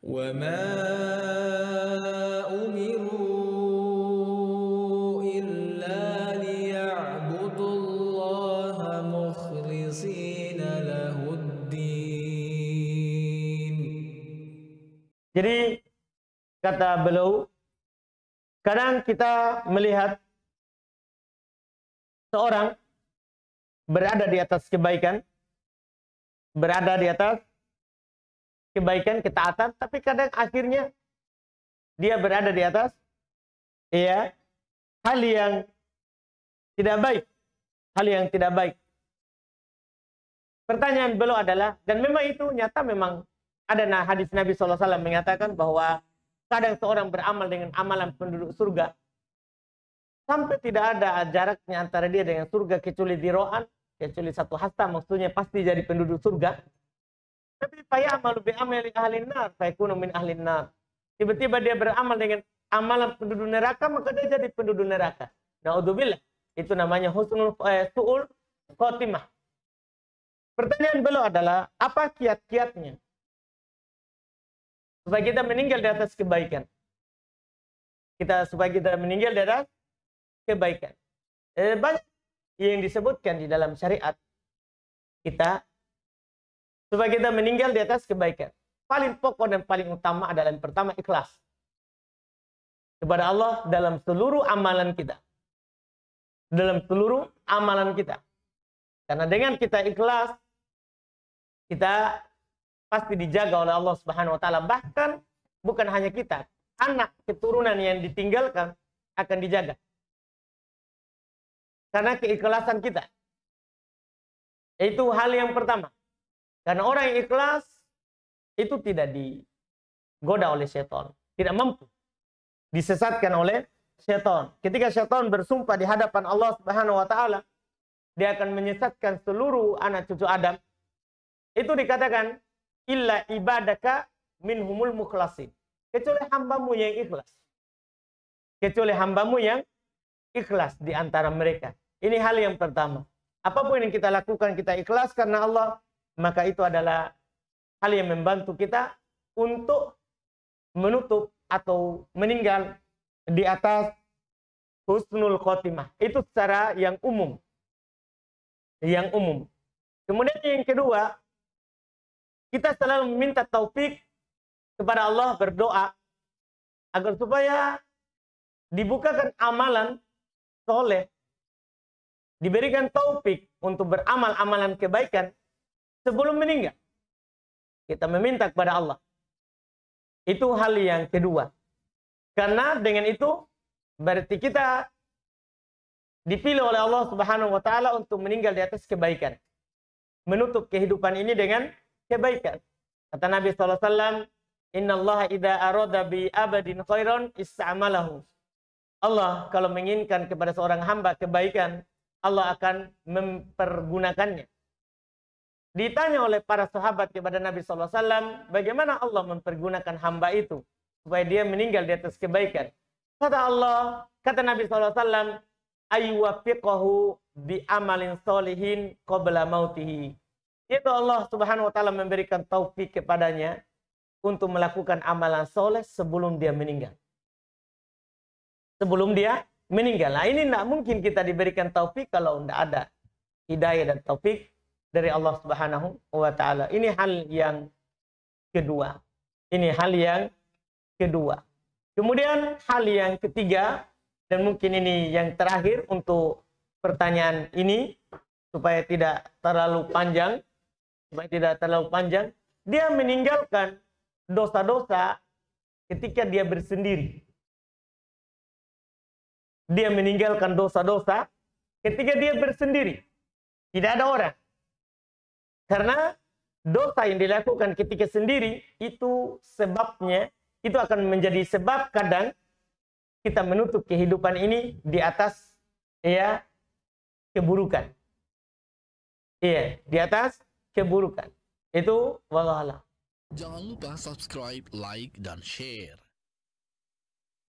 وما أمروا إلا ليعبدوا الله مخلصين له الدين. Jadi kata beliau, kadang kita melihat seorang berada di atas kebaikan, berada di atas kebaikan, ketaatan, tapi kadang akhirnya dia berada di atas hal yang tidak baik, hal yang tidak baik. Pertanyaan beliau adalah, dan memang itu nyata, memang ada hadis Nabi SAW mengatakan bahwa kadang seorang beramal dengan amalan penduduk surga sampai tidak ada jaraknya antara dia dengan surga kecuali diraan, kecuali satu hasta, maksudnya pasti jadi penduduk surga. Tapi fayamalu bi amali ahlin nar fayakunu min ahlin nar. Tiba-tiba dia beramal dengan amalan penduduk neraka, maka dia jadi penduduk neraka. Naudzubillah. Itu namanya su'ul khotimah. Pertanyaan beliau adalah, apa kiat-kiatnya supaya kita meninggal di atas kebaikan? Supaya kita meninggal di atas kebaikan. Banyak yang disebutkan di dalam syariat kita supaya kita meninggal di atas kebaikan. Paling pokok dan paling utama adalah yang pertama, ikhlas kepada Allah dalam seluruh amalan kita. Dalam seluruh amalan kita. Karena dengan kita ikhlas, kita pasti dijaga oleh Allah Subhanahu wa taala. Bahkan bukan hanya kita, anak keturunan yang ditinggalkan akan dijaga. Karena keikhlasan kita. Itu hal yang pertama. Karena orang yang ikhlas itu tidak digoda oleh syaitan, tidak mampu disesatkan oleh syaitan. Ketika syaitan bersumpah di hadapan Allah Subhanahu wa taala, dia akan menyesatkan seluruh anak cucu Adam. Itu dikatakan illa ibadaka minhumul mukhlasin. Kecuali hambamu yang ikhlas. Kecuali hambamu yang ikhlas di antara mereka. Ini hal yang pertama. Apapun yang kita lakukan, kita ikhlas karena Allah, maka itu adalah hal yang membantu kita untuk menutup atau meninggal di atas husnul khotimah. Itu secara yang umum. Yang umum. Kemudian yang kedua, kita selalu meminta taufik kepada Allah, berdoa agar supaya dibukakan amalan soleh, diberikan taufik untuk beramal amalan kebaikan sebelum meninggal. Kita meminta kepada Allah. Itu hal yang kedua. Karena dengan itu berarti kita dipilih oleh Allah Subhanahu wa taala untuk meninggal di atas kebaikan. Menutup kehidupan ini dengan kebaikan. Kata Nabi SAW, innallaha idza arada bi abadin khairan ista'malahu. Allah kalau menginginkan kepada seorang hamba kebaikan, Allah akan mempergunakannya. Ditanya oleh para sahabat kepada Nabi SAW, bagaimana Allah mempergunakan hamba itu supaya dia meninggal di atas kebaikan? Kata Nabi SAW, ayyuwafiqahu bi amalin solihin qabla mautihi. Itu Allah Subhanahu wa taala memberikan taufik kepadanya untuk melakukan amalan soleh sebelum dia meninggal. Sebelum dia meninggal. Nah, ini tidak mungkin kita diberikan taufik kalau tidak ada hidayah dan taufik dari Allah Subhanahu wa taala. Ini hal yang kedua. Ini hal yang kedua. Kemudian hal yang ketiga, dan mungkin ini yang terakhir untuk pertanyaan ini, supaya tidak terlalu panjang, dia meninggalkan dosa-dosa ketika dia bersendiri. Dia meninggalkan dosa-dosa ketika dia bersendiri. Tidak ada orang. Karena dosa yang dilakukan ketika sendiri, itu sebabnya, itu akan menjadi sebab kadang kita menutup kehidupan ini di atas keburukan. Di atas keburukan. Itu wallah alam. Jangan lupa subscribe, like, dan share.